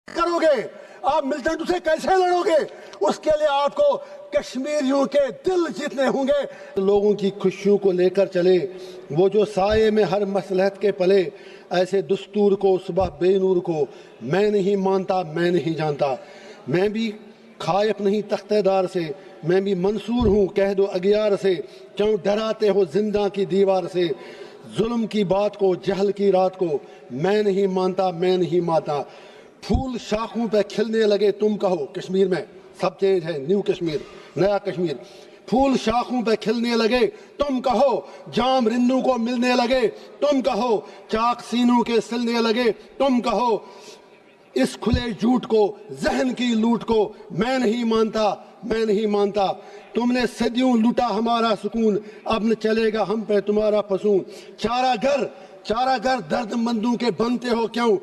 کرو گے؟ آپ ملیٹنٹ سے کیسے لڑو گے؟ اس کے لیے آپ کو کشمیریوں کے دل جیتنے ہوں گے۔ لوگوں کی خوشیوں کو لے کر چلے، وہ جو سائے میں ہر مصلحت کے پلے، ایسے دستور کو صبح بے نور کو میں نہیں مانتا، میں نہیں جانتا۔ میں بھی خائف نہیں تختہ دار سے، میں بھی منصور ہوں کہہ دو اگیار سے، کیوں ڈراتے ہو زندہ کی دیوار سے؟ ظلم کی بات کو، جہل کی رات کو میں نہیں مانتا، میں نہیں مانتا۔ پھول شاخوں پہ کھلنے لگے تم کہو، کشمیر میں سب چینج ہے، نیو کشمیر، نیا کشمیر۔ پھول شاخوں پہ کھلنے لگے تم کہو، جام رنوں کو ملنے لگے تم کہو، چاک سینوں کے سلنے لگے تم کہو، اس کھلے جھوٹ کو، ذہن کی لوٹ کو میں نہیں مانتا، میں نہیں مانتا۔ تم نے صدیوں لوٹا ہمارا سکون، اب نہ چلے گا ہم پہ تمہارا فسون۔ چارہ گر درد مندوں کے بنتے ہو کیوں؟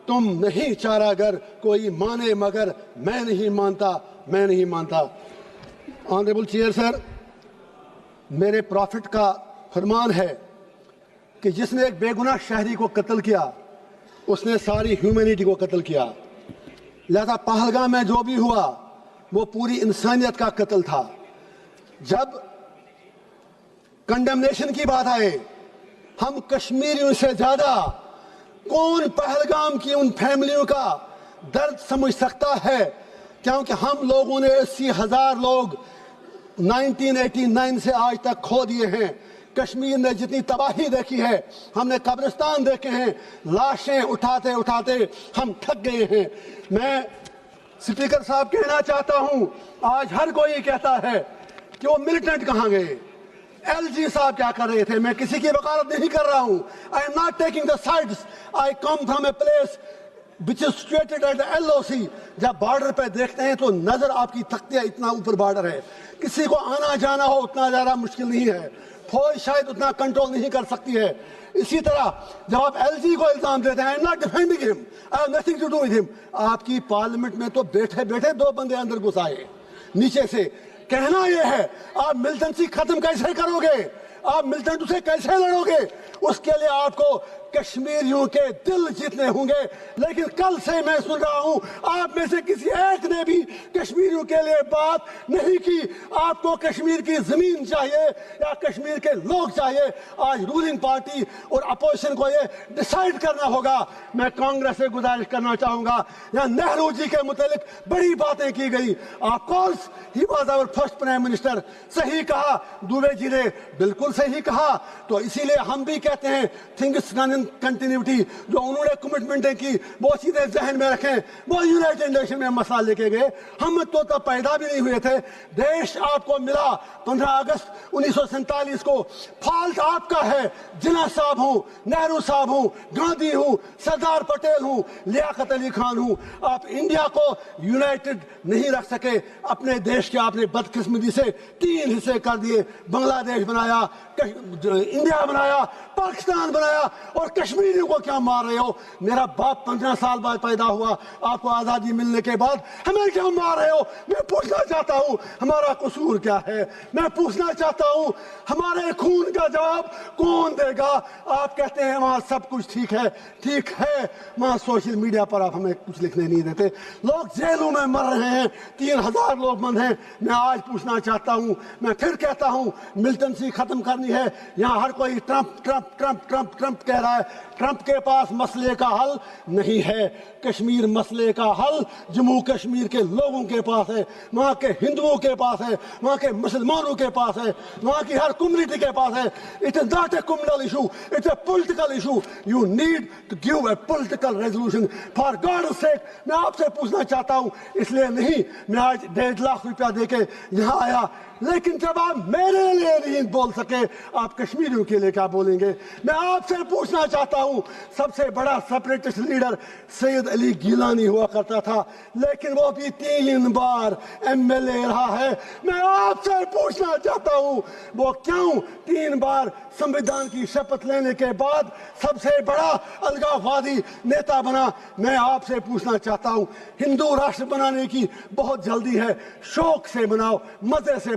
تم نہیں چارہ گر کوئی مانے مگر میں نہیں مانتا، میں نہیں مانتا۔ آنریبل چیئر سر، میرے پروفٹ کا فرمان ہے کہ جس نے ایک بے گناہ شہری کو قتل کیا اس نے ساری ہیومینٹی کو قتل کیا۔ لہذا پہلگام میں جو بھی ہوا وہ پوری انسانیت کا قتل تھا۔ جب کنڈمنیشن کی بات آئے، ہم کشمیریوں سے زیادہ کون پہلگام کی ان فیملیوں کا درد سمجھ سکتا ہے؟ کیونکہ ہم لوگوں نے 80,000 لوگ 1989 سے آج تک کھو دیے ہیں۔ کشمیر نے جتنی تباہی دیکھی ہے، ہم نے قبرستان دیکھے ہیں، لاشیں اٹھاتے اٹھاتے ہم تھک گئے ہیں۔ میں سپیکر صاحب کہنا چاہتا ہوں، آج ہر کوئی کہتا ہے کہ وہ ملیٹنٹ کہاں گئے، ایل جی صاحب کیا کر رہے تھے۔ میں کسی کی وکالت نہیں کر رہا ہوں۔ I am not taking the sides. I come from a place which is situated at the LOC. جب بارڈر پہ دیکھتے ہیں تو نظر آپ کی تھکتی ہے، اتنا اوپر بارڈر ہے، کسی کو آنا جانا ہو اتنا زیادہ مشکل نہیں ہے، فوج شاید اتنا کنٹرول نہیں کر سکتی ہے۔ اسی طرح جب آپ ایل جی کو الزام دیتے ہیں، I am not defending him. I have nothing to do with him. آپ کی پارلیمنٹ میں تو بیٹھے بیٹھے 2 بندے اندر گھس آئے نیچے سے۔ کہنا یہ ہے، آپ ملٹنسی ختم کیسے کرو گے؟ آپ ملٹنٹ سے کیسے لڑو گے؟ اس کے لیے آپ کو کشمیریوں کے دل جیتنے ہوں گے۔ لیکن کل سے میں سن رہا ہوں آپ میں سے کسی ایک نے بھی کشمیریوں کے لیے بات نہیں کی۔ آپ کو کشمیر کی زمین چاہیے یا کشمیر کے لوگ چاہیے؟ آج رولنگ پارٹی اور اپوزیشن کو یہ ڈیسائیڈ کرنا ہوگا۔ میں کانگریس سے گزارش کرنا چاہوں گا، یہاں نہرو جی کے متعلق بڑی باتیں کی گئی۔ Of course he was our first prime minister, صحیح کہا، دوبے جی نے بالکل صحیح کہا۔ تو اسی لیے ہم بھی کہتے ہیں تھنگس ڈن ان کنٹینیوٹی، جو انہوں نے کمٹمنٹیں کی وہ سیدھے ذہن میں رکھیں۔ وہ یونائٹڈ نیشن میں مسئلہ لے کے گئے، ہم تو تب پیدا بھی نہیں ہوئے تھے۔ دیش آپ کو ملا 15 اگست 1947 کو، فالٹ آپ کا ہے۔ جناح صاحب ہوں، نہرو صاحب ہوں، گاندھی ہوں، سردار پٹیل ہوں، لیاقت علی خان ہوں، آپ انڈیا کو یونائٹڈ نہیں رکھ سکے۔ اپنے دیش کے آپ نے بدقسمتی سے 3 حصے کر دیے، بنگلہ دیش بنایا، انڈیا بنایا، پاکستان بنایا، اور کشمیریوں کو کیا مار رہے ہو؟ میرا باپ 15 سال بعد پیدا ہوا، آپ کو آزادی ملنے کے بعد ہمیں کیا مار رہے ہو؟ میں پوچھنا چاہتا ہوں ہمارا قصور کیا ہے؟ میں پوچھنا چاہتا ہوں ہمارے خون کا جواب کون دے گا؟ آپ کہتے ہیں وہاں سب کچھ ٹھیک ہے، ٹھیک ہے، وہاں سوشل میڈیا پر آپ ہمیں کچھ لکھنے نہیں دیتے، لوگ جیلوں میں مر رہے ہیں، 3000 لوگ بند ہیں۔ میں آج پوچھنا چاہتا ہوں، میں پھر کہتا ہوں ملٹنسی ختم کرنی ہے۔ یہاں ہر کوئی Trump Trump Trump Trump Trump کہہ رہا ہے، ٹرمپ کے پاس مسئلے کا حل نہیں ہے۔ کشمیر مسئلے کا حل جموں کشمیر کے لوگوں کے پاس ہے، وہاں کے ہندوؤں کے پاس ہے، وہاں کے مسلمانوں کے پاس ہے، وہاں کی ہر کمیونٹی کے پاس ہے۔ It is not a communal issue, it's a political issue. You need to give a political resolution. For God's sake, میں آپ سے پوچھنا چاہتا ہوں، اس لیے نہیں میں آج 1.5 لاکھ روپیہ دے کے یہاں آیا، لیکن جب آپ میرے لیے نہیں بول سکے آپ کشمیریوں کے لیے کیا بولیں گے؟ میں آپ سے پوچھنا چاہتا ہوں، سب سے بڑا سپریٹسٹ لیڈر سید علی گیلانی ہوا کرتا تھا، لیکن وہ بھی 3 بار MLA رہا ہے۔ میں آپ سے پوچھنا چاہتا ہوں وہ کیوں 3 بار سمویدھان کی شپت لینے کے بعد سب سے بڑا الگاووادی نیتا بنا؟ میں آپ سے پوچھنا چاہتا ہوں، ہندو راشٹر بنانے کی بہت جلدی ہے، شوق سے بناؤ، مزے سے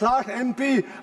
60 MP